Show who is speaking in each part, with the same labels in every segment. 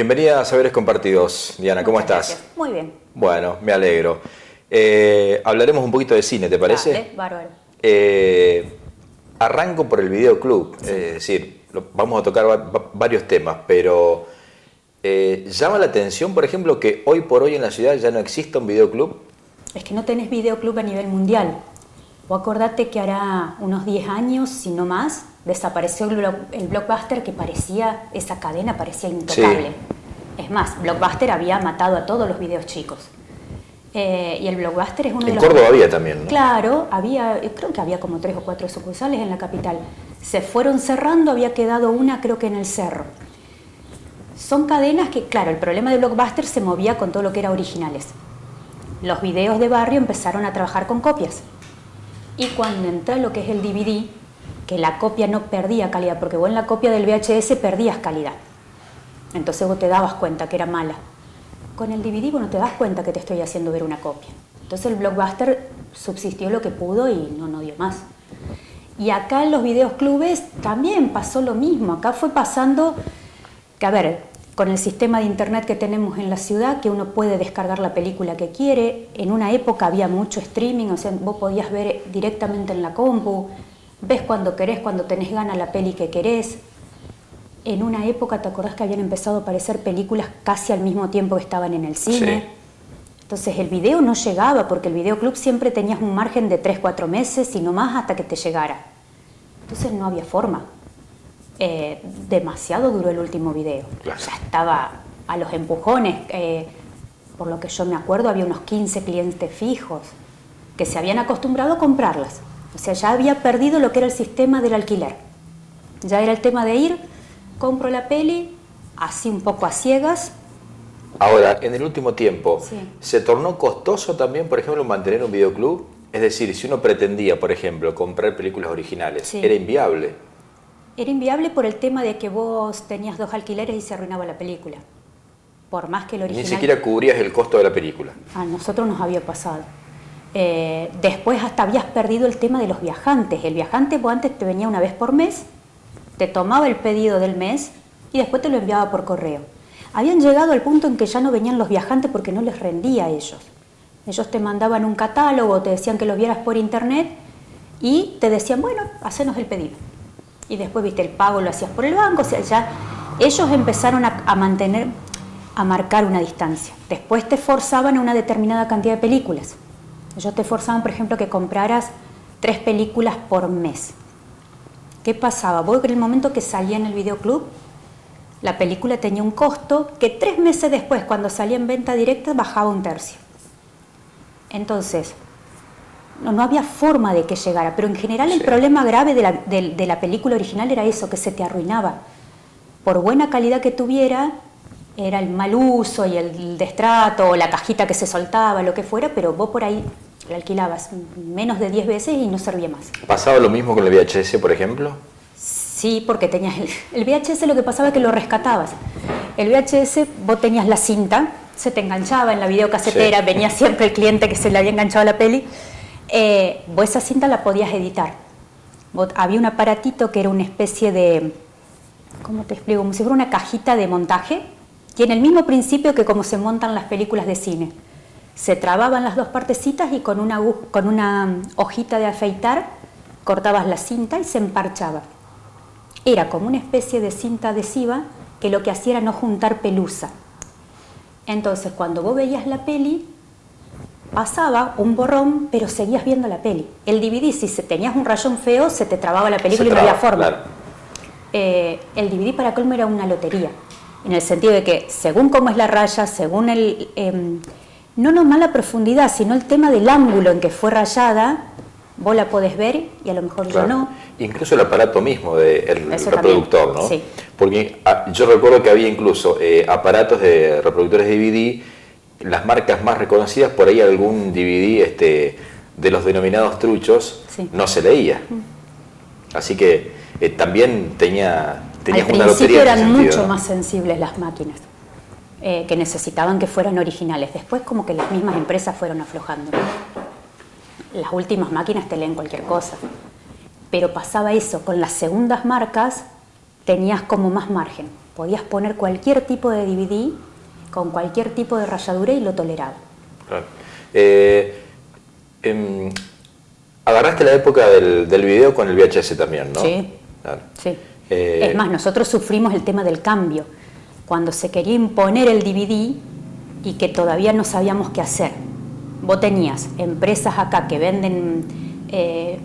Speaker 1: Bienvenida a Saberes Compartidos. Diana, ¿cómo estás?
Speaker 2: Gracias. Muy bien.
Speaker 1: Bueno, me alegro. Hablaremos un poquito de cine, ¿te parece?
Speaker 2: Dale, bárbaro.
Speaker 1: Arranco por el videoclub,
Speaker 2: Sí.
Speaker 1: es decir, vamos a tocar varios temas, pero ¿llama la atención, por ejemplo, que hoy por hoy en la ciudad ya no exista un videoclub?
Speaker 2: Es que no tenés videoclub a nivel mundial. O acordate que hará unos 10 años, si no más, desapareció el Blockbuster, que parecía, esa cadena parecía intocable.
Speaker 1: Sí.
Speaker 2: Es más, Blockbuster había matado a todos los videos chicos. Y el Blockbuster es uno de
Speaker 1: En
Speaker 2: los...
Speaker 1: Córdoba había también, ¿no?
Speaker 2: Claro, creo que había como 3 o 4 sucursales en la capital. Se fueron cerrando, había quedado una creo que en el Cerro. Son cadenas que, claro, el problema de Blockbuster se movía con todo lo que era originales. Los videos de barrio empezaron a trabajar con copias. Y cuando entra lo que es el DVD, que la copia no perdía calidad, porque vos en la copia del VHS perdías calidad. Entonces vos te dabas cuenta que era mala. Con el DVD vos no te das cuenta que te estoy haciendo ver una copia. Entonces el Blockbuster subsistió lo que pudo y no dio más. Y acá en los videoclubes también pasó lo mismo. Acá fue pasando que, a ver, con el sistema de internet que tenemos en la ciudad, que uno puede descargar la película que quiere. En una época había mucho streaming, o sea, vos podías ver directamente en la compu, ves cuando querés, cuando tenés ganas la peli que querés. En una época, ¿te acordás que habían empezado a aparecer películas casi al mismo tiempo que estaban en el cine?
Speaker 1: Sí.
Speaker 2: Entonces el video no llegaba, porque el videoclub siempre tenías un margen de 3-4 meses y no más hasta que te llegara. Entonces no había forma. Demasiado duró el último video.
Speaker 1: Claro.
Speaker 2: Ya estaba a los empujones. Por lo que yo me acuerdo, había unos 15 clientes fijos que se habían acostumbrado a comprarlas. O sea, ya había perdido lo que era el sistema del alquiler. Ya era el tema de ir, compro la peli, así un poco a ciegas.
Speaker 1: Ahora, en el último tiempo,
Speaker 2: Sí.
Speaker 1: ¿se tornó costoso también, por ejemplo, mantener un videoclub? Es decir, si uno pretendía, por ejemplo, comprar películas originales,
Speaker 2: Sí.
Speaker 1: ¿era inviable?
Speaker 2: Era inviable por el tema de que vos tenías 2 alquileres y se arruinaba la película. Por más que el original...
Speaker 1: Ni siquiera cubrías el costo de la película.
Speaker 2: A nosotros nos había pasado. Después hasta habías perdido el tema de los viajantes. El viajante vos antes te venía una vez por mes, te tomaba el pedido del mes y después te lo enviaba por correo. Habían llegado al punto en que ya no venían los viajantes porque no les rendía a ellos. Ellos te mandaban un catálogo, te decían que los vieras por internet y te decían, bueno, hacenos el pedido. Y después, viste, el pago lo hacías por el banco, o sea, ya ellos empezaron a marcar una distancia. Después te forzaban a una determinada cantidad de películas. Ellos te forzaban, por ejemplo, que compraras 3 películas por mes. ¿Qué pasaba? Vos en el momento que salía en el videoclub, la película tenía un costo que 3 meses después, cuando salía en venta directa, bajaba 1/3. Entonces, no había forma de que llegara, pero en general el problema grave de la película original era eso, que se te arruinaba. Por buena calidad que tuviera, era el mal uso y el destrato, o la cajita que se soltaba, lo que fuera, pero vos por ahí la alquilabas menos de 10 veces y no servía más.
Speaker 1: ¿Pasaba lo mismo con el VHS, por ejemplo?
Speaker 2: Sí, porque tenías el VHS, lo que pasaba es que lo rescatabas. El VHS, vos tenías la cinta, se te enganchaba en la videocasetera,
Speaker 1: Sí.
Speaker 2: venía siempre el cliente que se le había enganchado a la peli. Vos esa cinta la podías editar. Había un aparatito que era una especie de, ¿cómo te explico? Como si fuera una cajita de montaje. Tiene el mismo principio que como se montan las películas de cine. Se trababan las 2 partecitas y con una hojita de afeitar cortabas la cinta y se emparchaba. Era como una especie de cinta adhesiva que lo que hacía era no juntar pelusa. Entonces, cuando vos veías la peli, pasaba un borrón, pero seguías viendo la peli. El DVD, si tenías un rayón feo, se te trababa la película y no había forma.
Speaker 1: Claro.
Speaker 2: El DVD para colmo era una lotería, en el sentido de que según cómo es la raya, según no nomás la profundidad, sino el tema del ángulo en que fue rayada, vos la podés ver y a lo mejor
Speaker 1: Claro.
Speaker 2: yo no.
Speaker 1: Incluso el aparato mismo del
Speaker 2: Eso
Speaker 1: reproductor,
Speaker 2: también,
Speaker 1: ¿no?
Speaker 2: sí.
Speaker 1: Porque yo recuerdo que había incluso aparatos de reproductores de DVD, las marcas más reconocidas, por ahí algún DVD de los denominados truchos,
Speaker 2: Sí.
Speaker 1: no se leía. Así que también tenías
Speaker 2: Al
Speaker 1: una lotería
Speaker 2: principio
Speaker 1: en ese
Speaker 2: eran
Speaker 1: sentido,
Speaker 2: mucho
Speaker 1: ¿no?
Speaker 2: más sensibles las máquinas, que necesitaban que fueran originales. Después como que las mismas empresas fueron aflojando. Las últimas máquinas te leen cualquier cosa. Pero pasaba eso, con las segundas marcas tenías como más margen. Podías poner cualquier tipo de DVD con cualquier tipo de ralladura y lo toleraba.
Speaker 1: Claro. Agarraste la época del video con el VHS también, ¿no?
Speaker 2: Sí,
Speaker 1: claro.
Speaker 2: sí. Es más, nosotros sufrimos el tema del cambio. Cuando se quería imponer el DVD y que todavía no sabíamos qué hacer. Vos tenías empresas acá que venden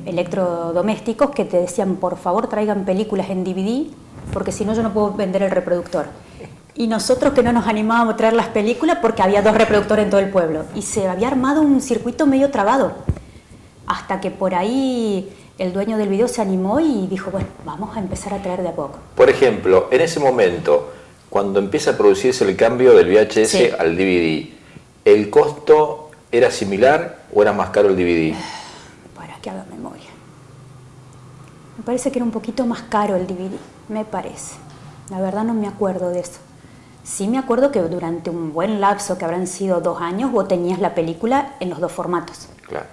Speaker 2: electrodomésticos que te decían, por favor traigan películas en DVD, porque si no yo no puedo vender el reproductor. Y nosotros que no nos animábamos a traer las películas porque había 2 reproductores en todo el pueblo. Y se había armado un circuito medio trabado. Hasta que por ahí el dueño del video se animó y dijo, bueno, vamos a empezar a traer de a poco.
Speaker 1: Por ejemplo, en ese momento, cuando empieza a producirse el cambio del VHS
Speaker 2: sí.
Speaker 1: al DVD, ¿el costo era similar o era más caro el DVD?
Speaker 2: Para que haga memoria. Me parece que era un poquito más caro el DVD, me parece. La verdad no me acuerdo de eso. Sí me acuerdo que durante un buen lapso, que habrán sido 2 años, vos tenías la película en los 2 formatos.
Speaker 1: Claro.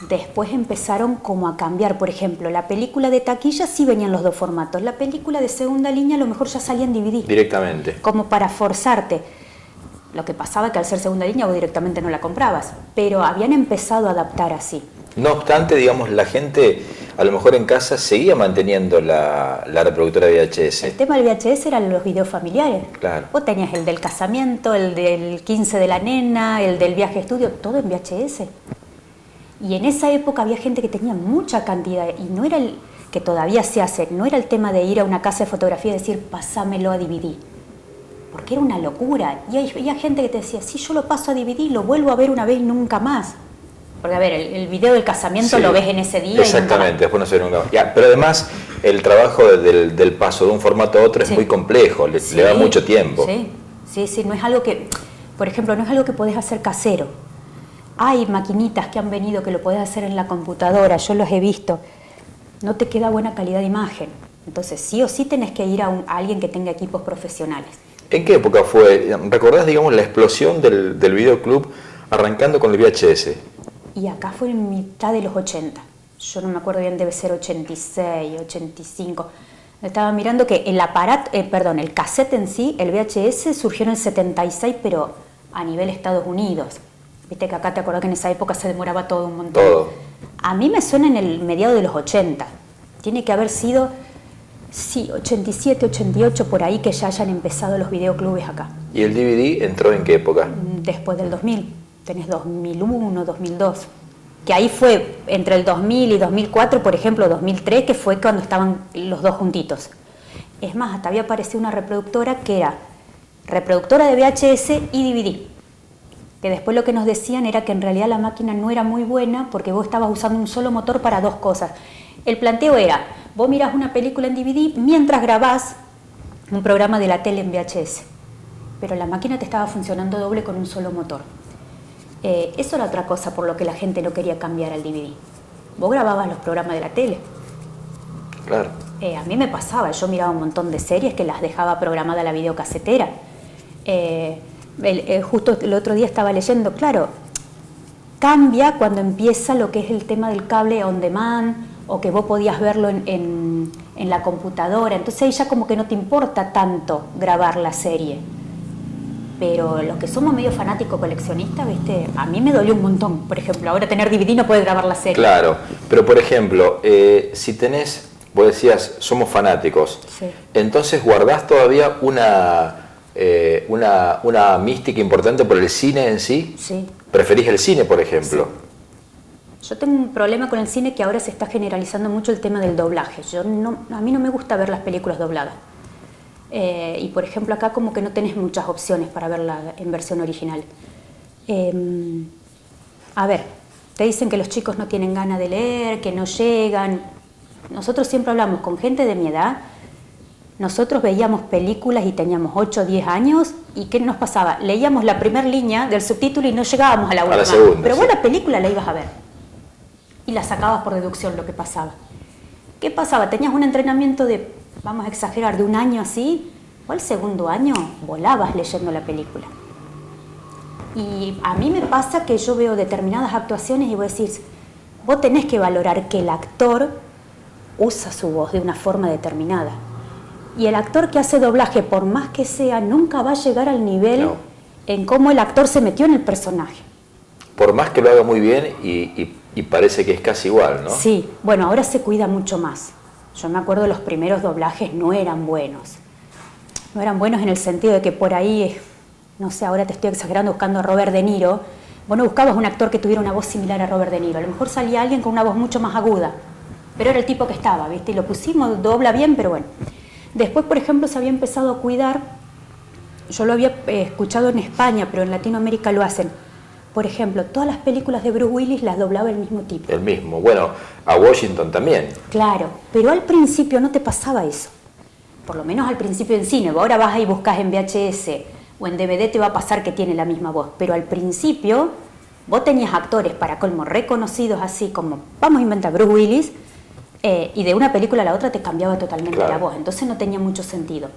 Speaker 2: Después empezaron como a cambiar. Por ejemplo, la película de taquilla sí venía en los 2 formatos. La película de segunda línea a lo mejor ya salía en DVD.
Speaker 1: Directamente.
Speaker 2: Como para forzarte. Lo que pasaba que al ser segunda línea vos directamente no la comprabas. Pero habían empezado a adaptar así.
Speaker 1: No obstante, digamos, la gente a lo mejor en casa seguía manteniendo la reproductora VHS.
Speaker 2: El tema del VHS eran los videos familiares.
Speaker 1: Claro.
Speaker 2: Vos tenías el del casamiento, el del 15 de la nena, el del viaje a estudio, todo en VHS. Y en esa época había gente que tenía mucha cantidad y no era el que todavía se hace, no era el tema de ir a una casa de fotografía y decir, pásamelo a DVD. Porque era una locura. Y había gente que te decía, sí, yo lo paso a DVD, lo vuelvo a ver una vez y nunca más. Porque, a ver, el video del casamiento
Speaker 1: sí,
Speaker 2: lo ves en ese día.
Speaker 1: Exactamente, después no se ve nunca más. Ya, pero además, el trabajo del paso de un formato a otro es muy complejo, le da mucho tiempo.
Speaker 2: Sí, no es algo que, por ejemplo, no es algo que podés hacer casero. Hay maquinitas que han venido que lo podés hacer en la computadora, yo los he visto. No te queda buena calidad de imagen. Entonces, sí o sí tenés que ir a alguien que tenga equipos profesionales.
Speaker 1: ¿En qué época fue? ¿Recordás, digamos, la explosión del videoclub arrancando con el VHS?
Speaker 2: Y acá fue en mitad de los 80. Yo no me acuerdo bien, debe ser 86, 85. Estaba mirando que el aparato, el cassette en sí, el VHS, surgió en el 76, pero a nivel Estados Unidos. Viste que acá te acordás que en esa época se demoraba todo un montón.
Speaker 1: Todo.
Speaker 2: A mí me suena en el mediado de los 80. Tiene que haber sido, sí, 87, 88, por ahí que ya hayan empezado los videoclubes acá.
Speaker 1: ¿Y el DVD entró en qué época?
Speaker 2: Después del 2000. Tenés 2001, 2002. Que ahí fue entre el 2000 y 2004, por ejemplo, 2003, que fue cuando estaban los 2 juntitos. Es más, hasta había aparecido una reproductora que era reproductora de VHS y DVD. Que después lo que nos decían era que en realidad la máquina no era muy buena porque vos estabas usando un solo motor para 2 cosas. El planteo era, vos mirás una película en DVD mientras grabás un programa de la tele en VHS. Pero la máquina te estaba funcionando doble con un solo motor. Eso era otra cosa por lo que la gente no quería cambiar al DVD. Vos grababas los programas de la tele.
Speaker 1: Claro.
Speaker 2: A mí me pasaba, yo miraba un montón de series que las dejaba programada la videocasetera. Justo el otro día estaba leyendo, claro, cambia cuando empieza lo que es el tema del cable on demand o que vos podías verlo en la computadora. Entonces ahí ya como que no te importa tanto grabar la serie. Pero los que somos medio fanáticos coleccionistas, ¿viste? A mí me dolió un montón. Por ejemplo, ahora tener DVD no puedes grabar la serie.
Speaker 1: Claro, pero por ejemplo, si tenés, vos decías, somos fanáticos,
Speaker 2: sí.
Speaker 1: Entonces guardás todavía una mística importante por el cine en sí.
Speaker 2: Sí.
Speaker 1: ¿Preferís el cine, por ejemplo?
Speaker 2: Sí. Yo tengo un problema con el cine que ahora se está generalizando mucho el tema del doblaje. A mí no me gusta ver las películas dobladas. Y por ejemplo acá como que no tenés muchas opciones para verla en versión original. A ver, te dicen que los chicos no tienen ganas de leer, que no llegan. Nosotros siempre hablamos con gente de mi edad. Nosotros veíamos películas y teníamos 8 o 10 años y ¿qué nos pasaba? Leíamos la primera línea del subtítulo y no llegábamos a la última.
Speaker 1: Segunda,
Speaker 2: pero
Speaker 1: sí.
Speaker 2: vos la película la ibas a ver y la sacabas por deducción lo que pasaba. ¿Qué pasaba? Tenías un entrenamiento de, vamos a exagerar, de un año así, o al segundo año volabas leyendo la película. Y a mí me pasa que yo veo determinadas actuaciones y vos decís, vos tenés que valorar que el actor usa su voz de una forma determinada. Y el actor que hace doblaje, por más que sea, nunca va a llegar al nivel en cómo el actor se metió en el personaje.
Speaker 1: Por más que lo haga muy bien y parece que es casi igual, ¿no?
Speaker 2: Sí, bueno, ahora se cuida mucho más. Yo me acuerdo los primeros doblajes no eran buenos. No eran buenos en el sentido de que por ahí, no sé, ahora te estoy exagerando buscando a Robert De Niro. Vos no buscabas un actor que tuviera una voz similar a Robert De Niro. A lo mejor salía alguien con una voz mucho más aguda. Pero era el tipo que estaba, ¿viste? Y lo pusimos, dobla bien, pero bueno. Después, por ejemplo, se había empezado a cuidar. Yo lo había escuchado en España, pero en Latinoamérica lo hacen. Por ejemplo, todas las películas de Bruce Willis las doblaba el mismo tipo.
Speaker 1: El mismo. Bueno, a Washington también.
Speaker 2: Claro, pero al principio no te pasaba eso. Por lo menos al principio en cine. Ahora vas y buscas en VHS o en DVD, te va a pasar que tiene la misma voz. Pero al principio vos tenías actores, para colmo, reconocidos así como, vamos a inventar Bruce Willis, y de una película a la otra te cambiaba totalmente la voz. Entonces no tenía mucho sentido.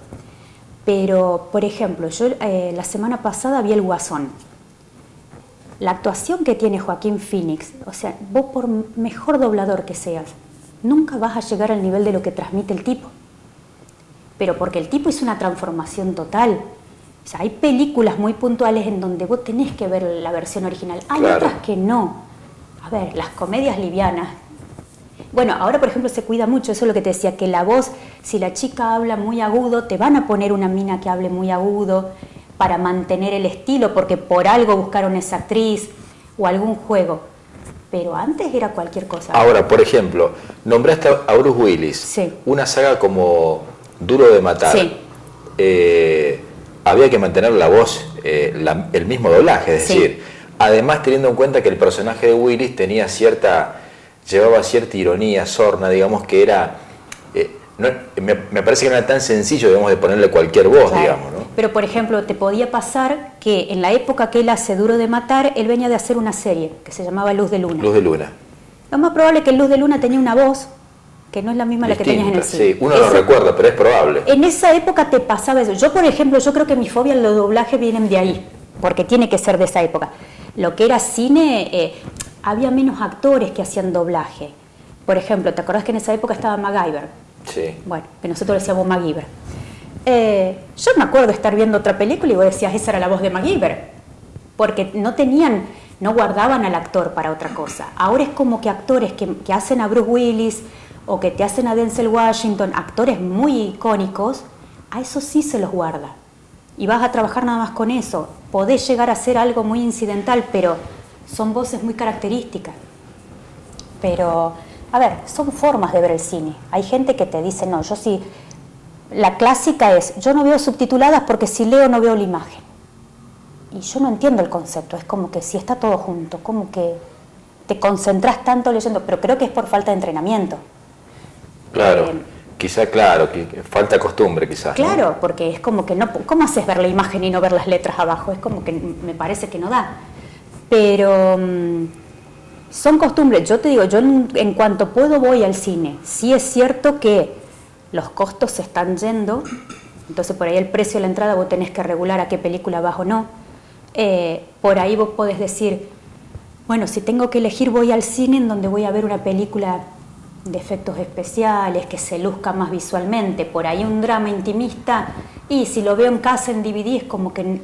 Speaker 2: Pero, por ejemplo, yo la semana pasada vi El Guasón. La actuación que tiene Joaquín Phoenix, o sea, vos por mejor doblador que seas, nunca vas a llegar al nivel de lo que transmite el tipo. Pero porque el tipo hizo una transformación total. O sea, hay películas muy puntuales en donde vos tenés que ver la versión original. Hay otras que no. A ver, las comedias livianas. Bueno, ahora por ejemplo se cuida mucho, eso es lo que te decía, que la voz, si la chica habla muy agudo, te van a poner una mina que hable muy agudo para mantener el estilo, porque por algo buscaron esa actriz o algún juego. Pero antes era cualquier cosa.
Speaker 1: Ahora, por ejemplo, nombraste a Bruce Willis.
Speaker 2: Sí.
Speaker 1: Una saga como Duro de Matar.
Speaker 2: Sí.
Speaker 1: Había que mantener la voz, el mismo doblaje, es decir, además teniendo en cuenta que el personaje de Willis llevaba cierta ironía, sorna, digamos, que era, me parece que no era tan sencillo, digamos, de ponerle cualquier voz, digamos, ¿no?
Speaker 2: Pero, por ejemplo, te podía pasar que en la época que él hace Duro de Matar, él venía de hacer una serie que se llamaba Luz de Luna.
Speaker 1: Luz de Luna.
Speaker 2: Lo más probable es que Luz de Luna tenía una voz que no es la misma la que tenías en el cine.
Speaker 1: Sí, uno lo recuerda, pero es probable.
Speaker 2: En esa época te pasaba eso. Yo, por ejemplo, yo creo que mi fobia en los doblajes vienen de ahí, porque tiene que ser de esa época. Lo que era cine, había menos actores que hacían doblaje. Por ejemplo, ¿te acordás que en esa época estaba MacGyver?
Speaker 1: Sí.
Speaker 2: Bueno, que nosotros le decíamos MacGyver. Yo me acuerdo de estar viendo otra película y vos decías, esa era la voz de MacGyver. Porque no guardaban al actor para otra cosa. Ahora es como que actores que hacen a Bruce Willis o que te hacen a Denzel Washington, actores muy icónicos, a eso sí se los guarda. Y vas a trabajar nada más con eso. Podés llegar a hacer algo muy incidental, pero son voces muy características. Pero, a ver, son formas de ver el cine. Hay gente que te dice, no, yo sí... La clásica es, yo no veo subtituladas porque si leo no veo la imagen. Y yo no entiendo el concepto, es como que si está todo junto, como que te concentras tanto leyendo, pero creo que es por falta de entrenamiento.
Speaker 1: Claro, quizá, claro, que falta costumbre quizás.
Speaker 2: Claro,
Speaker 1: ¿no?
Speaker 2: porque es como que no, ¿cómo haces ver la imagen y no ver las letras abajo? Es como que me parece que no da. Pero son costumbres, yo te digo, yo en cuanto puedo voy al cine. Sí es cierto que los costos se están yendo, entonces por ahí el precio de la entrada vos tenés que regular a qué película vas o no. Por ahí vos podés decir, bueno, si tengo que elegir voy al cine en donde voy a ver una película de efectos especiales, que se luzca más visualmente, por ahí un drama intimista, y si lo veo en casa en DVD es como que...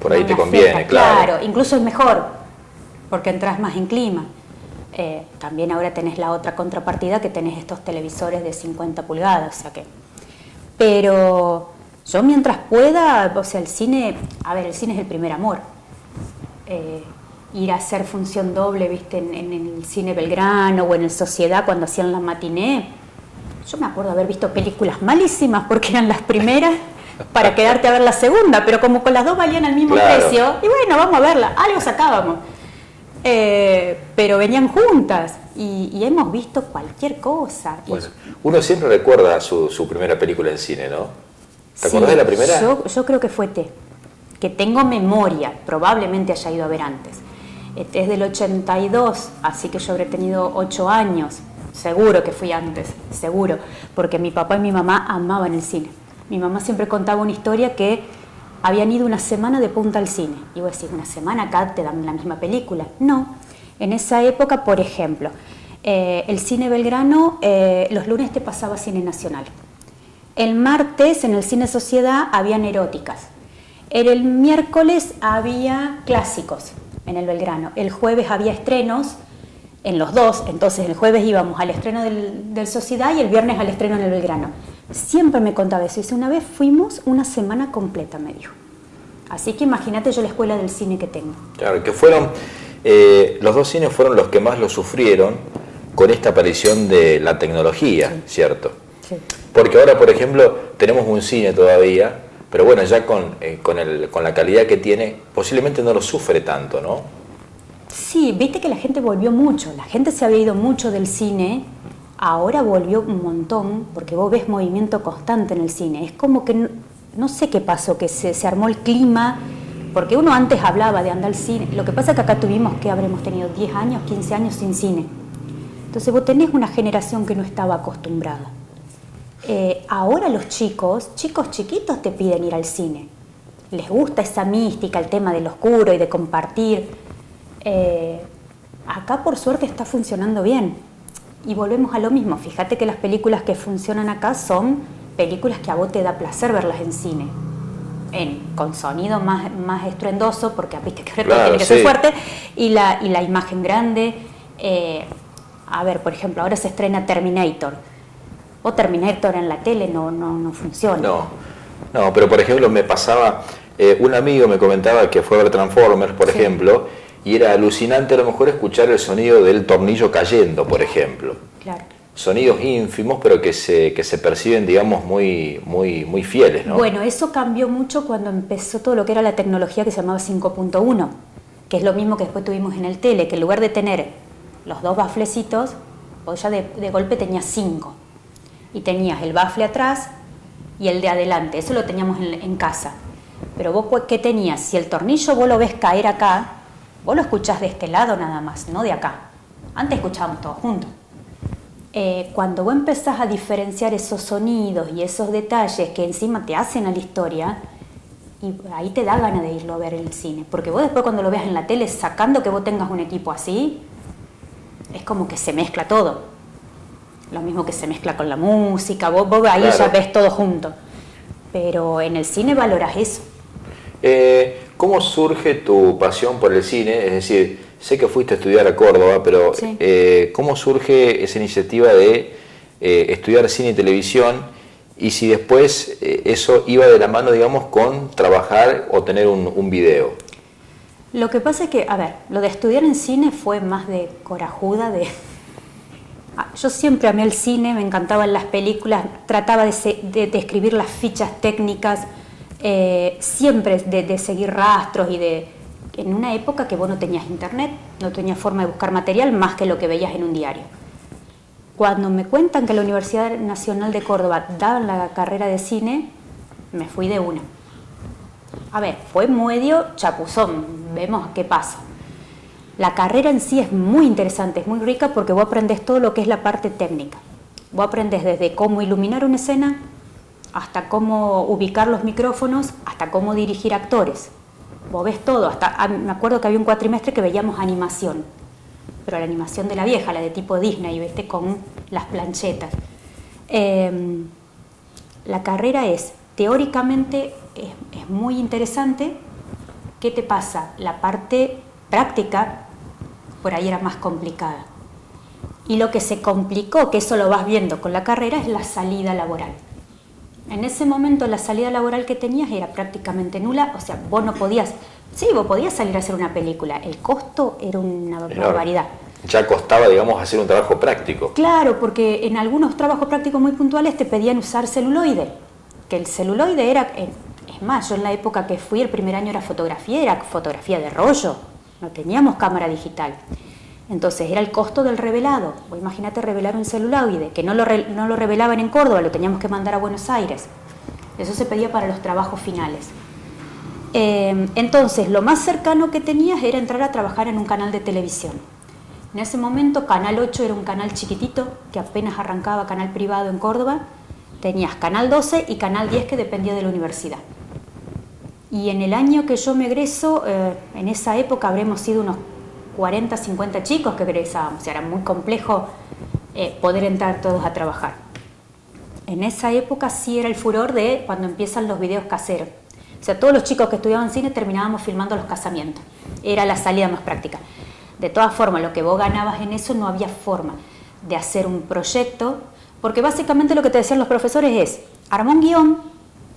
Speaker 1: Por ahí te conviene, claro.
Speaker 2: Incluso es mejor, porque entras más en clima. También ahora tenés la otra contrapartida, que tenés estos televisores de 50 pulgadas, o sea que... Pero yo mientras pueda, o sea, el cine es el primer amor. Ir a hacer función doble, viste, en el cine Belgrano o en el Sociedad cuando hacían la matiné. Yo me acuerdo de haber visto películas malísimas porque eran las primeras para quedarte a ver la segunda, pero como con las dos valían al mismo precio, y bueno, vamos a verla, algo sacábamos. Pero venían juntas y hemos visto cualquier cosa.
Speaker 1: Bueno, uno siempre recuerda su primera película en cine, ¿no? ¿Te acordás de la primera?
Speaker 2: Yo creo que fue T, que tengo memoria, probablemente haya ido a ver antes. Es del 82, así que yo habré tenido 8 años. Seguro que fui antes, seguro, porque mi papá y mi mamá amaban el cine. Mi mamá siempre contaba una historia que habían ido una semana de punta al cine. Y vos decís, ¿una semana acá te dan la misma película? No. En esa época, por ejemplo, El Cine Belgrano, los lunes te pasaba cine nacional. El martes en el Cine Sociedad habían eróticas. El miércoles había clásicos en el Belgrano. El jueves había estrenos en los dos, entonces el jueves íbamos al estreno del Sociedad y el viernes al estreno en el Belgrano. Siempre me contaba eso. Dice, una vez fuimos una semana completa, me dijo. Así que imagínate yo la escuela del cine que tengo.
Speaker 1: Claro, que fueron, los dos cines fueron los que más lo sufrieron con esta aparición de la tecnología, sí. ¿Cierto?
Speaker 2: Sí.
Speaker 1: Porque ahora, por ejemplo, tenemos un cine todavía, pero bueno, ya con la calidad que tiene, posiblemente no lo sufre tanto, ¿no?
Speaker 2: Sí, viste que la gente volvió mucho, la gente se había ido mucho del cine, ahora volvió un montón, porque vos ves movimiento constante en el cine. Es como que, no sé qué pasó, que se armó el clima, porque uno antes hablaba de andar al cine. Lo que pasa es que acá tuvimos, que habremos tenido 10 años, 15 años sin cine. Entonces vos tenés una generación que no estaba acostumbrada. Ahora los chicos chiquitos te piden ir al cine. Les gusta esa mística, el tema del oscuro y de compartir. Acá por suerte está funcionando bien. Y volvemos a lo mismo. Fíjate que las películas que funcionan acá son películas que a vos te da placer verlas en cine. Con sonido más estruendoso, porque viste que ahora tiene que ser fuerte, y la imagen grande. A ver, por ejemplo, ahora se estrena Terminator. O Terminator en la tele no funciona.
Speaker 1: No, pero por ejemplo me pasaba, un amigo me comentaba que fue a ver Transformers, por ejemplo, y era alucinante a lo mejor escuchar el sonido del tornillo cayendo, por ejemplo.
Speaker 2: Claro. Sonidos
Speaker 1: ínfimos, pero que se perciben, digamos, muy fieles, ¿no?
Speaker 2: Bueno, eso cambió mucho cuando empezó todo lo que era la tecnología que se llamaba 5.1, que es lo mismo que después tuvimos en el tele, que en lugar de tener los dos baflecitos, vos ya de golpe tenías 5. Y tenías el bafle atrás y el de adelante. Eso lo teníamos en casa. Pero vos, ¿qué tenías? Si el tornillo vos lo ves caer acá, vos lo escuchás de este lado nada más, no de acá. Antes escuchábamos todos juntos. Cuando vos empezás a diferenciar esos sonidos y esos detalles que encima te hacen a la historia, y ahí te da ganas de irlo a ver en el cine. Porque vos después cuando lo veas en la tele, sacando que vos tengas un equipo así, es como que se mezcla todo. Lo mismo que se mezcla con la música, vos ahí claro. Ya ves todo junto. Pero en el cine valoras eso.
Speaker 1: ¿Cómo surge tu pasión por el cine? Es decir, sé que fuiste a estudiar a Córdoba, pero sí. ¿Cómo surge esa iniciativa de estudiar cine y televisión? Y si después eso iba de la mano, digamos, con trabajar o tener un video.
Speaker 2: Lo que pasa es que, a ver, lo de estudiar en cine fue más de corajuda, Yo siempre amé el cine, me encantaban las películas, trataba de escribir las fichas técnicas, siempre de seguir rastros y en una época que vos no tenías internet, no tenías forma de buscar material más que lo que veías en un diario. Cuando me cuentan que la Universidad Nacional de Córdoba daban la carrera de cine, me fui de una. A ver, fue medio chapuzón, vemos qué pasa. La carrera en sí es muy interesante, es muy rica porque vos aprendés todo lo que es la parte técnica. Vos aprendés desde cómo iluminar una escena, hasta cómo ubicar los micrófonos, hasta cómo dirigir actores. Vos ves todo, me acuerdo que había un cuatrimestre que veíamos animación, pero la animación de la vieja, la de tipo Disney, ¿viste? Con las planchetas. La carrera teóricamente es muy interesante. ¿Qué te pasa? La parte práctica por ahí era más complicada. Y lo que se complicó, que eso lo vas viendo con la carrera, es la salida laboral. En ese momento la salida laboral que tenías era prácticamente nula, o sea, vos no podías, vos podías salir a hacer una película, el costo era una barbaridad.
Speaker 1: Ya costaba, digamos, hacer un trabajo práctico.
Speaker 2: Claro, porque en algunos trabajos prácticos muy puntuales te pedían usar celuloide, que el celuloide era, es más, yo en la época que fui, el primer año era fotografía de rollo. No teníamos cámara digital. Entonces era el costo del revelado. Vos imagínate revelar un celuloide, que no lo revelaban en Córdoba, lo teníamos que mandar a Buenos Aires. Eso se pedía para los trabajos finales. Entonces lo más cercano que tenías era entrar a trabajar en un canal de televisión. En ese momento Canal 8 era un canal chiquitito, que apenas arrancaba, canal privado en Córdoba. Tenías Canal 12 y Canal 10 que dependía de la universidad. Y en el año que yo me egreso, en esa época habremos sido unos 40, 50 chicos que egresábamos, o sea, era muy complejo poder entrar todos a trabajar. En esa época sí era el furor de cuando empiezan los videos caseros. O sea, todos los chicos que estudiaban cine terminábamos filmando los casamientos. Era la salida más práctica. De todas formas, lo que vos ganabas en eso no había forma de hacer un proyecto, porque básicamente lo que te decían los profesores es, arma un guión,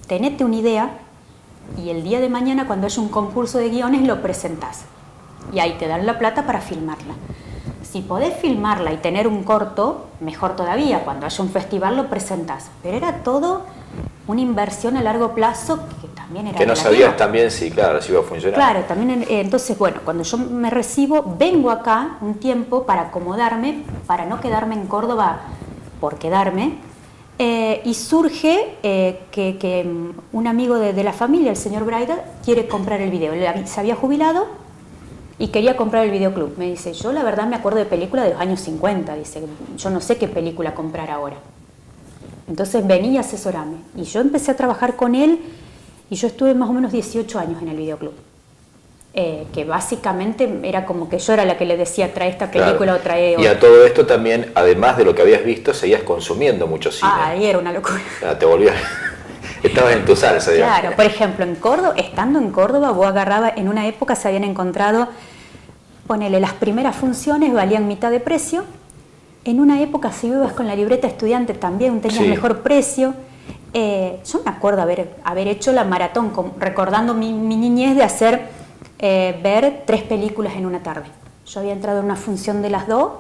Speaker 2: tenete una idea, y el día de mañana cuando haya un concurso de guiones lo presentás. Y ahí te dan la plata para filmarla. Si podés filmarla y tener un corto, mejor todavía, cuando haya un festival lo presentás. Pero era todo una inversión a largo plazo que también era
Speaker 1: que no
Speaker 2: relativa.
Speaker 1: sabías también si, claro, si iba a funcionar.
Speaker 2: Claro, también, entonces, bueno, cuando yo me recibo, vengo acá un tiempo para acomodarme, para no quedarme en Córdoba por quedarme, y surge que un amigo de la familia, el señor Braida, quiere comprar el video. Él se había jubilado y quería comprar el videoclub. Me dice, yo la verdad me acuerdo de películas de los años 50, dice, yo no sé qué película comprar ahora. Entonces vení y asesorame. Y yo empecé a trabajar con él y yo estuve más o menos 18 años en el videoclub. Que básicamente era como que yo era la que le decía, trae esta película, claro, o trae otra.
Speaker 1: Y a todo esto también, además de lo que habías visto, seguías consumiendo mucho cine.
Speaker 2: Ahí era una locura.
Speaker 1: Te volvías... Estabas en tu salsa, digamos.
Speaker 2: Claro, por ejemplo, en Córdoba, estando en Córdoba, vos agarrabas, en una época se habían encontrado, ponele, las primeras funciones valían mitad de precio. En una época, si ibas con la libreta estudiante, también tenías mejor precio. Yo me acuerdo haber hecho la maratón, recordando mi niñez de hacer, ver 3 películas en una tarde. Yo había entrado en una función de las 2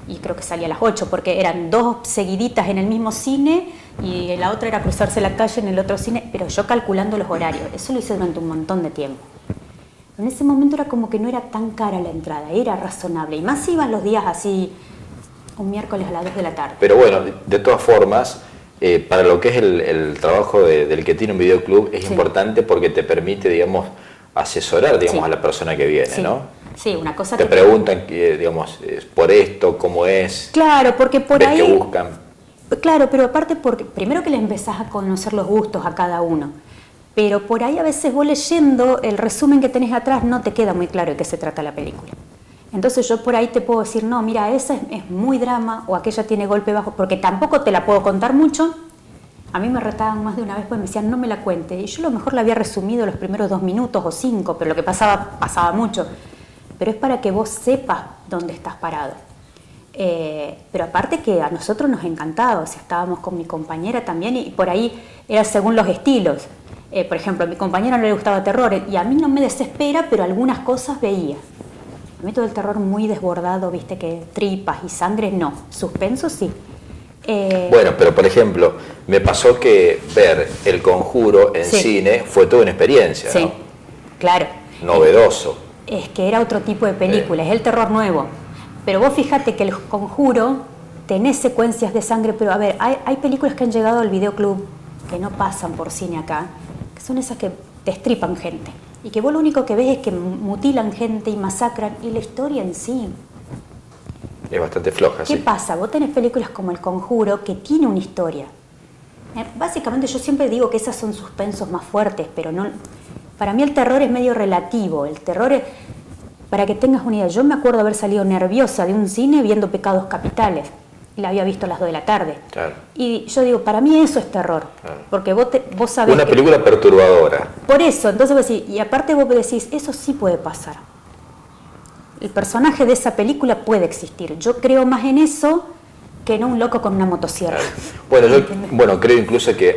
Speaker 2: y creo que salía a las 8, porque eran 2 seguiditas en el mismo cine y la otra era cruzarse la calle en el otro cine, pero yo calculando los horarios. Eso lo hice durante un montón de tiempo. En ese momento era como que no era tan cara la entrada, era razonable. Y más si ibas los días así, un miércoles a las 2 de la tarde.
Speaker 1: Pero bueno, de todas formas, para lo que es el trabajo del que tiene un videoclub, es importante porque te permite, digamos, asesorar, digamos, a la persona que viene, ¿no?
Speaker 2: Sí, una cosa
Speaker 1: te
Speaker 2: que...
Speaker 1: preguntan, digamos, por esto, cómo es.
Speaker 2: Claro, porque por ahí...
Speaker 1: ¿Qué buscan?
Speaker 2: Claro, pero aparte, porque primero que le empezás a conocer los gustos a cada uno, pero por ahí a veces vos leyendo el resumen que tenés atrás no te queda muy claro de qué se trata la película. Entonces yo por ahí te puedo decir, no, mira, esa es muy drama o aquella tiene golpe bajo, porque tampoco te la puedo contar mucho. A mí me retaban más de una vez, pues me decían, no me la cuente. Y yo a lo mejor la había resumido los primeros 2 minutos o 5, pero lo que pasaba mucho. Pero es para que vos sepas dónde estás parado. Pero aparte que a nosotros nos encantaba, o sea, estábamos con mi compañera también y por ahí era según los estilos. Por ejemplo, a mi compañera no le gustaba terror y a mí no me desespera, pero algunas cosas veía. A mí todo el terror muy desbordado, viste, que tripas y sangre, no. Suspenso, sí.
Speaker 1: Bueno, pero por ejemplo, me pasó que ver El Conjuro en cine fue toda una experiencia, ¿no?
Speaker 2: Sí, claro.
Speaker 1: Novedoso.
Speaker 2: Es que era otro tipo de película, es el terror nuevo. Pero vos fíjate que El Conjuro tenés secuencias de sangre, pero a ver, hay películas que han llegado al videoclub que no pasan por cine acá, que son esas que destripan gente. Y que vos lo único que ves es que mutilan gente y masacran, y la historia en sí.
Speaker 1: Es bastante floja,
Speaker 2: ¿Qué pasa? Vos tenés películas como El Conjuro que tiene una historia. Básicamente yo siempre digo que esas son suspensos más fuertes, pero no... Para mí el terror es medio relativo. El terror es... Para que tengas una idea, yo me acuerdo haber salido nerviosa de un cine viendo Pecados Capitales. Y la había visto a las 2 de la tarde. Claro. Y yo digo, para mí eso es terror. Claro. Porque vos sabés
Speaker 1: una película perturbadora.
Speaker 2: Por eso, entonces vos decís, y aparte vos decís, eso sí puede pasar. El personaje de esa película puede existir. Yo creo más en eso que en un loco con una motosierra.
Speaker 1: Bueno, yo creo incluso que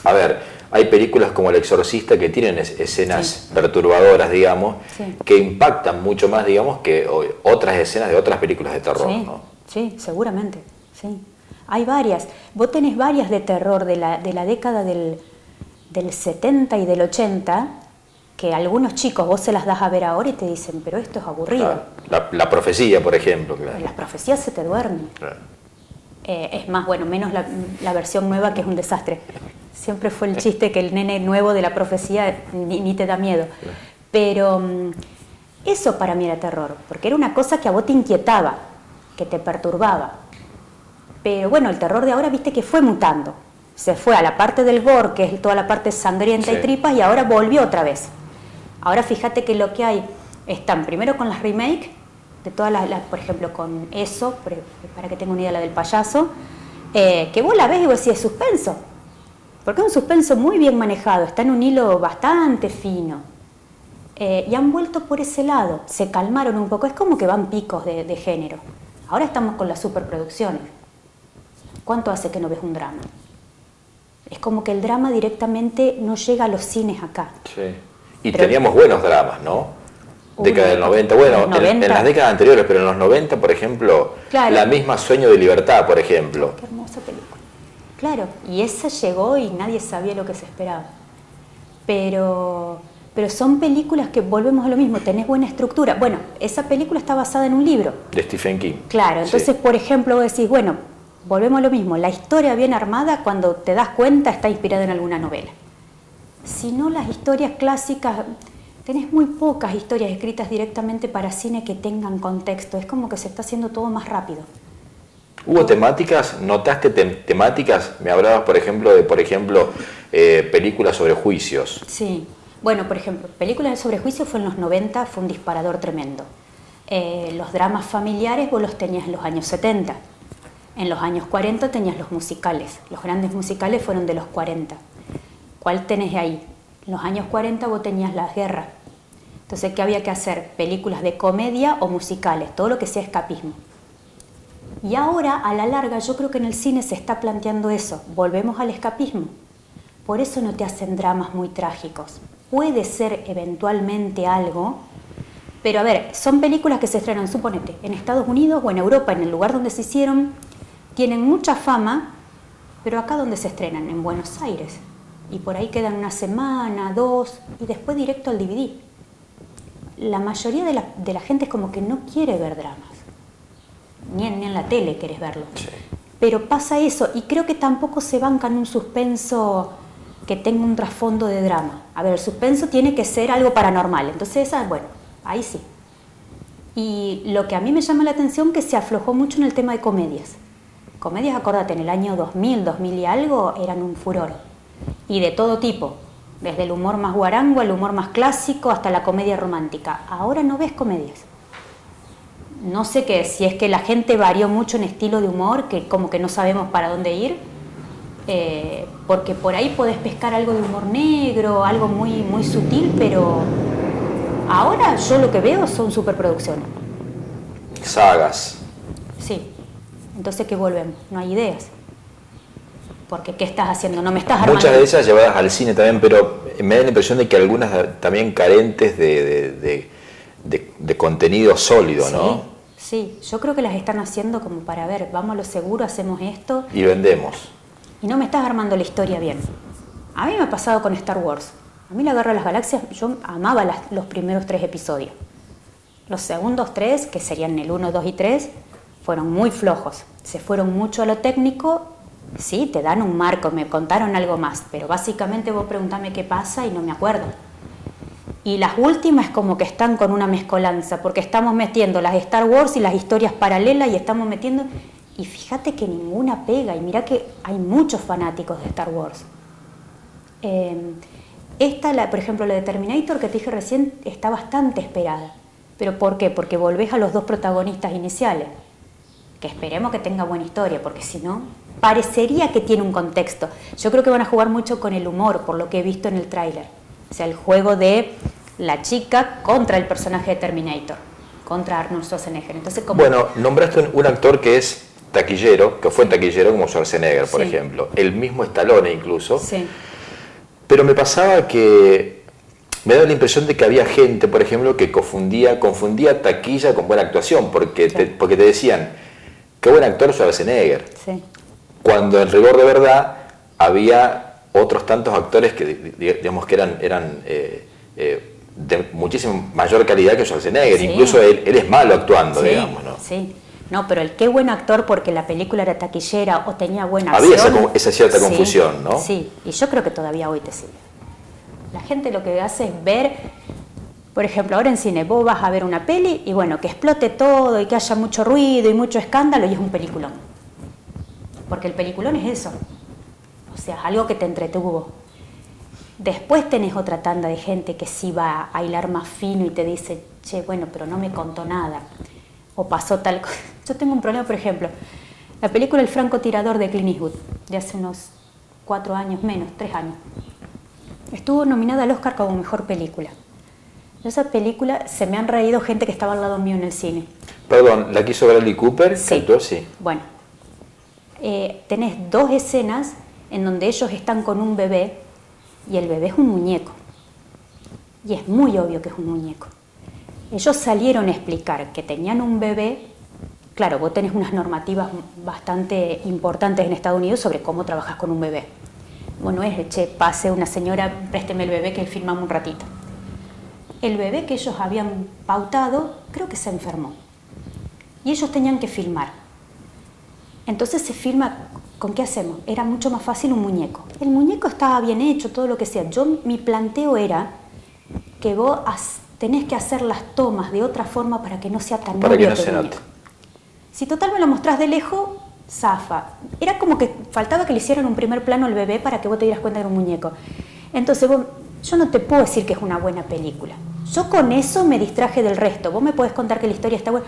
Speaker 1: a ver, hay películas como El Exorcista que tienen escenas perturbadoras, digamos, que impactan mucho más, digamos, que otras escenas de otras películas de terror, ¿no?
Speaker 2: Sí, seguramente, sí. Hay varias. Vos tenés varias de terror de la década del 70 y del 80, que algunos chicos vos se las das a ver ahora y te dicen, pero esto es aburrido.
Speaker 1: La profecía, por ejemplo. Claro.
Speaker 2: Las profecías se te duermen. Claro. Es más, bueno, menos la versión nueva, que es un desastre. Siempre fue el chiste que el nene nuevo de la profecía ni te da miedo. Claro. Pero eso para mí era terror, porque era una cosa que a vos te inquietaba, que te perturbaba. Pero bueno, el terror de ahora, viste que fue mutando. Se fue a la parte del gore, que es toda la parte sangrienta y tripas, y ahora volvió otra vez. Ahora fíjate que lo que hay Están primero con las remake, de todas por ejemplo, con Eso, para que tenga una idea, la del payaso, que vos la ves y vos decís, es suspenso. Porque es un suspenso muy bien manejado, está en un hilo bastante fino. Y han vuelto por ese lado, se calmaron un poco, es como que van picos de género. Ahora estamos con las superproducciones. ¿Cuánto hace que no ves un drama? Es como que el drama directamente no llega a los cines acá.
Speaker 1: Sí. Y teníamos buenos dramas, ¿no? Década del 90, bueno,
Speaker 2: los 90.
Speaker 1: En las décadas anteriores, pero en los 90, por ejemplo,
Speaker 2: claro.
Speaker 1: La misma Sueño de Libertad, por ejemplo.
Speaker 2: Qué hermosa película. Claro, y esa llegó y nadie sabía lo que se esperaba. Pero son películas que volvemos a lo mismo, tenés buena estructura. Bueno, esa película está basada en un libro.
Speaker 1: De Stephen King.
Speaker 2: Claro, entonces,
Speaker 1: sí.
Speaker 2: Por ejemplo, vos decís, bueno, volvemos a lo mismo, la historia bien armada, cuando te das cuenta, está inspirada en alguna novela. Si no, las historias clásicas, tenés muy pocas historias escritas directamente para cine que tengan contexto, es como que se está haciendo todo más rápido.
Speaker 1: ¿Hubo temáticas? ¿Notaste temáticas? Me hablabas, por ejemplo, de películas sobre juicios.
Speaker 2: Sí. Bueno, por ejemplo, películas sobre juicios fue en los 90, fue un disparador tremendo. Los dramas familiares vos los tenías en los años 70. En los años 40 tenías los musicales. Los grandes musicales fueron de los 40. ¿Cuál tenés ahí? En los años 40 vos tenías las guerras. Entonces, ¿qué había que hacer? Películas de comedia o musicales, todo lo que sea escapismo. Y ahora, a la larga, yo creo que en el cine se está planteando eso. Volvemos al escapismo. Por eso no te hacen dramas muy trágicos. Puede ser eventualmente algo, pero a ver, son películas que se estrenan, suponete, en Estados Unidos o en Europa, en el lugar donde se hicieron, tienen mucha fama, pero acá donde se estrenan, en Buenos Aires. Y por ahí quedan una semana, 2, y después directo al DVD. La mayoría de la gente es como que no quiere ver dramas. Ni en la tele querés verlo.
Speaker 1: Sí.
Speaker 2: Pero pasa eso, y creo que tampoco se bancan un suspenso que tenga un trasfondo de drama. A ver, el suspenso tiene que ser algo paranormal, entonces esa, bueno, ahí sí. Y lo que a mí me llama la atención es que se aflojó mucho en el tema de comedias. Comedias, acordate, en el año 2000, 2000 y algo, eran un furor. Y de todo tipo, desde el humor más guarango, el humor más clásico, hasta la comedia romántica. Ahora no ves comedias. No sé qué, si es que la gente varió mucho en estilo de humor, que como que no sabemos para dónde ir, porque por ahí podés pescar algo de humor negro, algo muy, muy sutil, pero ahora yo lo que veo son superproducciones.
Speaker 1: Sagas.
Speaker 2: Sí, entonces ¿qué volvemos? No hay ideas. Porque ¿qué estás haciendo? No me estás armando.
Speaker 1: Muchas de esas llevadas al cine también, pero me da la impresión de que algunas también carentes de contenido sólido, ¿no?
Speaker 2: Sí, yo creo que las están haciendo como para ver, vamos a lo seguro, hacemos esto.
Speaker 1: Y vendemos.
Speaker 2: Y no me estás armando la historia bien. A mí me ha pasado con Star Wars. A mí la Guerra de las Galaxias, yo amaba los primeros 3 episodios. Los segundos 3, que serían el 1, 2 y 3, fueron muy flojos. Se fueron mucho a lo técnico. Sí, te dan un marco, me contaron algo más, pero básicamente vos preguntame qué pasa y no me acuerdo. Y las últimas como que están con una mezcolanza, porque estamos metiendo las Star Wars y las historias paralelas y estamos metiendo... Y fíjate que ninguna pega, y mira que hay muchos fanáticos de Star Wars. Por ejemplo, la de Terminator que te dije recién, está bastante esperada. ¿Pero por qué? Porque volvés a los 2 protagonistas iniciales. Que esperemos que tenga buena historia, porque si no, parecería que tiene un contexto. Yo creo que van a jugar mucho con el humor, por lo que he visto en el tráiler. O sea, el juego de la chica contra el personaje de Terminator, contra Arnold Schwarzenegger. Entonces,
Speaker 1: Bueno, nombraste un actor que es taquillero, que fue taquillero como Schwarzenegger, por ejemplo. El mismo Stallone incluso.
Speaker 2: Sí.
Speaker 1: Pero me pasaba que me daba la impresión de que había gente, por ejemplo, que confundía taquilla con buena actuación, porque te decían, qué buen actor Schwarzenegger.
Speaker 2: Sí.
Speaker 1: Cuando en rigor de verdad había otros tantos actores que digamos que eran de muchísima mayor calidad que Schwarzenegger. Sí. Incluso él es malo actuando,
Speaker 2: sí,
Speaker 1: digamos, ¿no?
Speaker 2: Sí. No, pero el qué buen actor porque la película era taquillera o tenía buena
Speaker 1: acción.
Speaker 2: Había
Speaker 1: esa cierta confusión, ¿no?
Speaker 2: Sí, y yo creo que todavía hoy te sigue. La gente lo que hace es ver, por ejemplo, ahora en cine, vos vas a ver una peli y bueno, que explote todo y que haya mucho ruido y mucho escándalo y es un peliculón. Porque el peliculón es eso. O sea, algo que te entretuvo. Después tenés otra tanda de gente que sí va a hilar más fino y te dice, che, bueno, pero no me contó nada. O pasó tal cosa. Yo tengo un problema, por ejemplo, la película El francotirador de Clint Eastwood, de hace unos 4 años, menos, 3 años. Estuvo nominada al Oscar como mejor película. De esa película se me han reído gente que estaba al lado mío en el cine.
Speaker 1: Perdón, ¿la quiso Bradley Cooper?
Speaker 2: Sí.
Speaker 1: ¿Actuó? Sí.
Speaker 2: Bueno, tenés 2 escenas en donde ellos están con un bebé y el bebé es un muñeco. Y es muy obvio que es un muñeco. Ellos salieron a explicar que tenían un bebé. Claro, vos tenés unas normativas bastante importantes en Estados Unidos sobre cómo trabajas con un bebé. Bueno, es, che, pase una señora, présteme el bebé que filmamos un ratito. El bebé que ellos habían pautado, creo que se enfermó. Y ellos tenían que filmar. Entonces se filma, ¿con qué hacemos? Era mucho más fácil un muñeco. El muñeco estaba bien hecho, todo lo que sea. Mi planteo era que vos tenés que hacer las tomas de otra forma para que no sea tan
Speaker 1: para
Speaker 2: obvio
Speaker 1: que no se
Speaker 2: muñeco.
Speaker 1: note.
Speaker 2: Si total me lo mostrás de lejos, zafa. Era como que faltaba que le hicieran un primer plano al bebé para que vos te dieras cuenta que era un muñeco. Entonces yo no te puedo decir que es una buena película. Yo con eso me distraje del resto. Vos me podés contar que la historia está buena.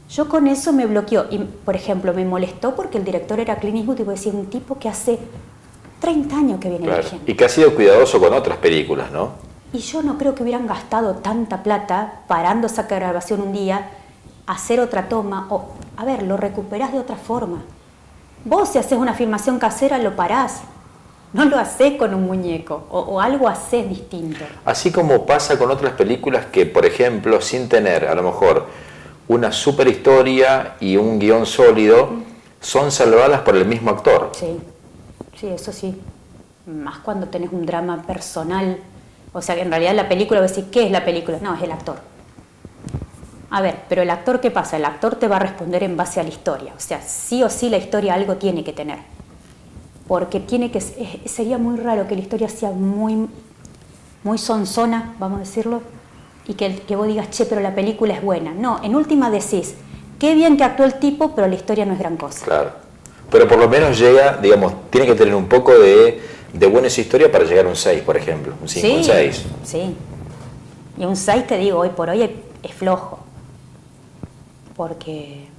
Speaker 2: Yo con eso me bloqueó. Y, por ejemplo, me molestó porque el director era Clint Eastwood y voy a decir, un tipo que hace 30 años que viene dirigiendo.
Speaker 1: Y que ha sido cuidadoso con otras películas, ¿no?
Speaker 2: Y yo no creo que hubieran gastado tanta plata parando esa grabación un día, hacer otra toma, o, a ver, lo recuperás de otra forma. Vos si haces una filmación casera lo parás, no lo hacés con un muñeco, o algo hacés distinto.
Speaker 1: Así como pasa con otras películas que, por ejemplo, sin tener a lo mejor una super historia y un guión sólido, son salvadas por el mismo actor.
Speaker 2: Sí, sí, eso sí. Más cuando tenés un drama personal. O sea, que en realidad la película, vos decís, ¿qué es la película? No, es el actor. A ver, pero el actor, ¿qué pasa? El actor te va a responder en base a la historia. O sea, sí o sí la historia algo tiene que tener. Porque sería muy raro que la historia sea muy sonzona, vamos a decirlo, y que vos digas, che, pero la película es buena. No, en última decís, qué bien que actuó el tipo, pero la historia no es gran cosa.
Speaker 1: Claro. Pero por lo menos llega, digamos, tiene que tener un poco de buena esa historia para llegar a un 6, por ejemplo. Un 5,
Speaker 2: sí,
Speaker 1: un 6.
Speaker 2: Sí. Y un 6 te digo, hoy por hoy es flojo. Porque,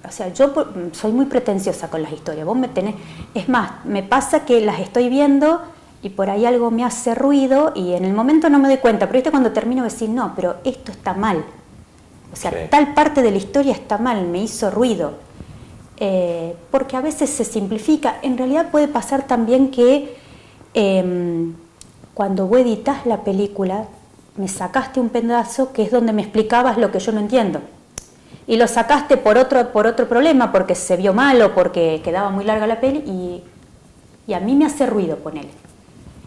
Speaker 2: o sea, yo soy muy pretenciosa con las historias. Vos me tenés, es más, me pasa que las estoy viendo y por ahí algo me hace ruido y en el momento no me doy cuenta, pero viste cuando termino de decir, no, pero esto está mal. O sea,
Speaker 1: sí,
Speaker 2: tal parte de la historia está mal, me hizo ruido. Porque a veces se simplifica. En realidad puede pasar también que cuando vos editas la película, me sacaste un pedazo que es donde me explicabas lo que yo no entiendo. Y lo sacaste por otro problema, porque se vio mal o porque quedaba muy larga la peli y a mí me hace ruido ponerle.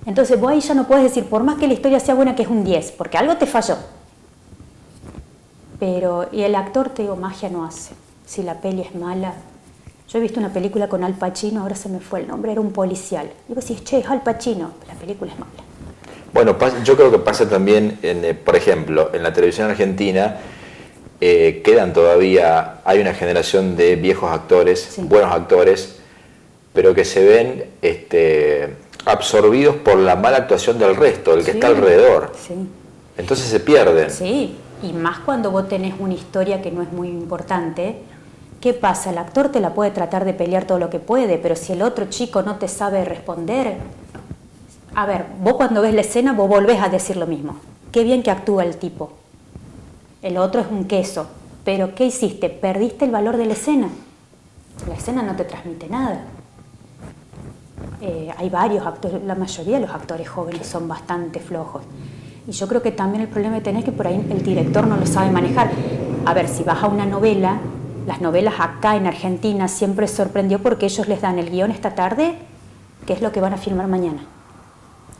Speaker 2: Entonces vos ahí ya no puedes decir, por más que la historia sea buena, que es un 10, porque algo te falló. Pero, y el actor, te digo, magia no hace. Si la peli es mala. Yo he visto una película con Al Pacino, ahora se me fue el nombre, era un policial. Y vos decís, che, es Al Pacino, pero la película es mala.
Speaker 1: Bueno, yo creo que pasa también, por ejemplo, en la televisión argentina, quedan todavía, hay una generación de viejos actores, sí, buenos actores, pero que se ven absorbidos por la mala actuación del resto, del que sí, está alrededor.
Speaker 2: Sí.
Speaker 1: Entonces se pierden.
Speaker 2: Sí, y más cuando vos tenés una historia que no es muy importante. ¿Qué pasa? El actor te la puede tratar de pelear todo lo que puede, pero si el otro chico no te sabe responder, a ver, vos cuando ves la escena vos volvés a decir lo mismo. Qué bien que actúa el tipo. El otro es un queso. Pero ¿qué hiciste? Perdiste el valor de la escena. La escena no te transmite nada. Hay varios actores, la mayoría de los actores jóvenes son bastante flojos. Y yo creo que también el problema que tenés es que por ahí el director no lo sabe manejar. A ver, si vas a una novela, las novelas acá en Argentina siempre sorprendió porque ellos les dan el guión esta tarde, que es lo que van a filmar mañana.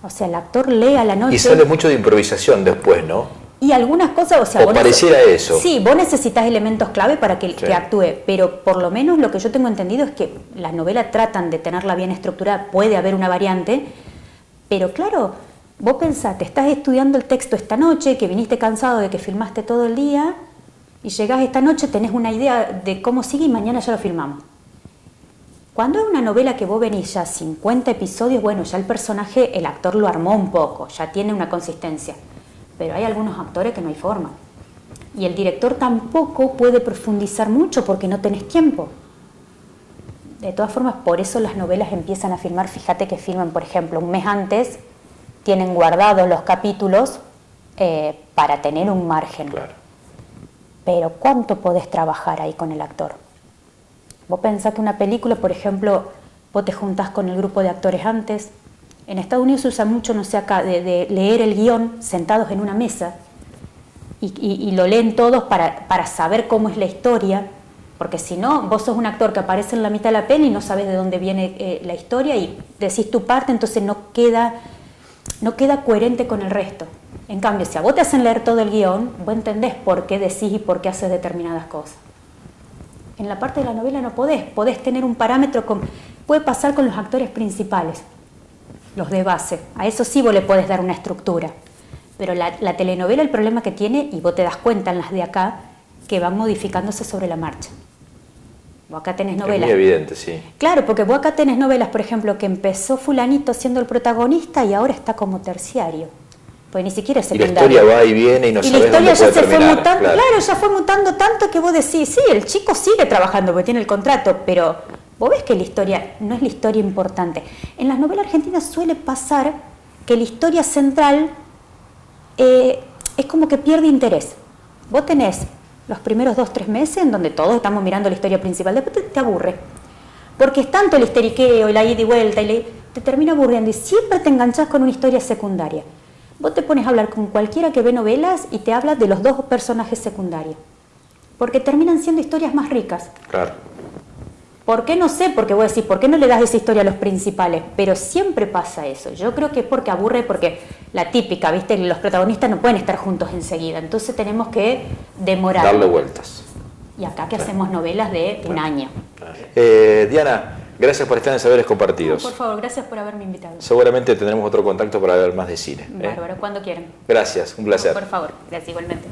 Speaker 2: O sea, el actor lee a la noche.
Speaker 1: Y sale mucho de improvisación después, ¿no?
Speaker 2: Y algunas cosas, o sea...
Speaker 1: O pareciera eso.
Speaker 2: Sí, vos necesitas elementos clave para que actúe, pero por lo menos lo que yo tengo entendido es que las novelas tratan de tenerla bien estructurada, puede haber una variante, pero claro, vos pensás, te estás estudiando el texto esta noche, que viniste cansado de que filmaste todo el día, y llegás esta noche, tenés una idea de cómo sigue y mañana ya lo filmamos. Cuando es una novela que vos venís ya 50 episodios, bueno, ya el personaje, el actor lo armó un poco, ya tiene una consistencia. Pero hay algunos actores que no hay forma. Y el director tampoco puede profundizar mucho porque no tenés tiempo. De todas formas, por eso las novelas empiezan a filmar. Fíjate que filman, por ejemplo, un mes antes, tienen guardados los capítulos para tener un margen.
Speaker 1: Claro.
Speaker 2: Pero ¿cuánto podés trabajar ahí con el actor? Vos pensás que una película, por ejemplo, vos te juntás con el grupo de actores antes. En Estados Unidos se usa mucho, no sé acá, de leer el guión sentados en una mesa y lo leen todos para saber cómo es la historia, porque si no, vos sos un actor que aparece en la mitad de la peli y no sabes de dónde viene la historia y decís tu parte, entonces no queda coherente con el resto. En cambio, si a vos te hacen leer todo el guión, vos entendés por qué decís y por qué haces determinadas cosas. En la parte de la novela no podés tener un parámetro, puede pasar con los actores principales, los de base, a eso sí vos le podés dar una estructura, pero la telenovela el problema que tiene, y vos te das cuenta en las de acá, que van modificándose sobre la marcha. Vos acá tenés novelas.
Speaker 1: Es muy evidente, sí.
Speaker 2: Claro, porque vos acá tenés novelas, por ejemplo, que empezó fulanito siendo el protagonista y ahora está como terciario. Pues ni siquiera es secundario.
Speaker 1: Y la historia va y viene y no sabes dónde puede terminar.
Speaker 2: Y la historia ya se fue mutando, claro, ya fue mutando tanto que vos decís, sí, el chico sigue trabajando porque tiene el contrato, pero vos ves que la historia no es la historia importante. En las novelas argentinas suele pasar que la historia central es como que pierde interés. Vos tenés los primeros 2-3 meses en donde todos estamos mirando la historia principal, después te aburre. Porque es tanto el histeriqueo y la ida y vuelta, te termina aburriendo y siempre te enganchás con una historia secundaria. Vos te pones a hablar con cualquiera que ve novelas y te habla de los dos personajes secundarios. Porque terminan siendo historias más ricas.
Speaker 1: Claro.
Speaker 2: ¿Por qué? No sé, porque voy a decir, ¿por qué no le das esa historia a los principales? Pero siempre pasa eso. Yo creo que es porque aburre, porque la típica, ¿viste? Los protagonistas no pueden estar juntos enseguida. Entonces tenemos que demorar.
Speaker 1: Darle vueltas.
Speaker 2: Y acá que hacemos novelas de un año.
Speaker 1: Diana, gracias por estar en Saberes Compartidos.
Speaker 2: No, por favor, gracias por haberme invitado.
Speaker 1: Seguramente tendremos otro contacto para ver más de cine.
Speaker 2: Bárbaro, cuando quieran.
Speaker 1: Gracias, un placer.
Speaker 2: Por favor, gracias igualmente.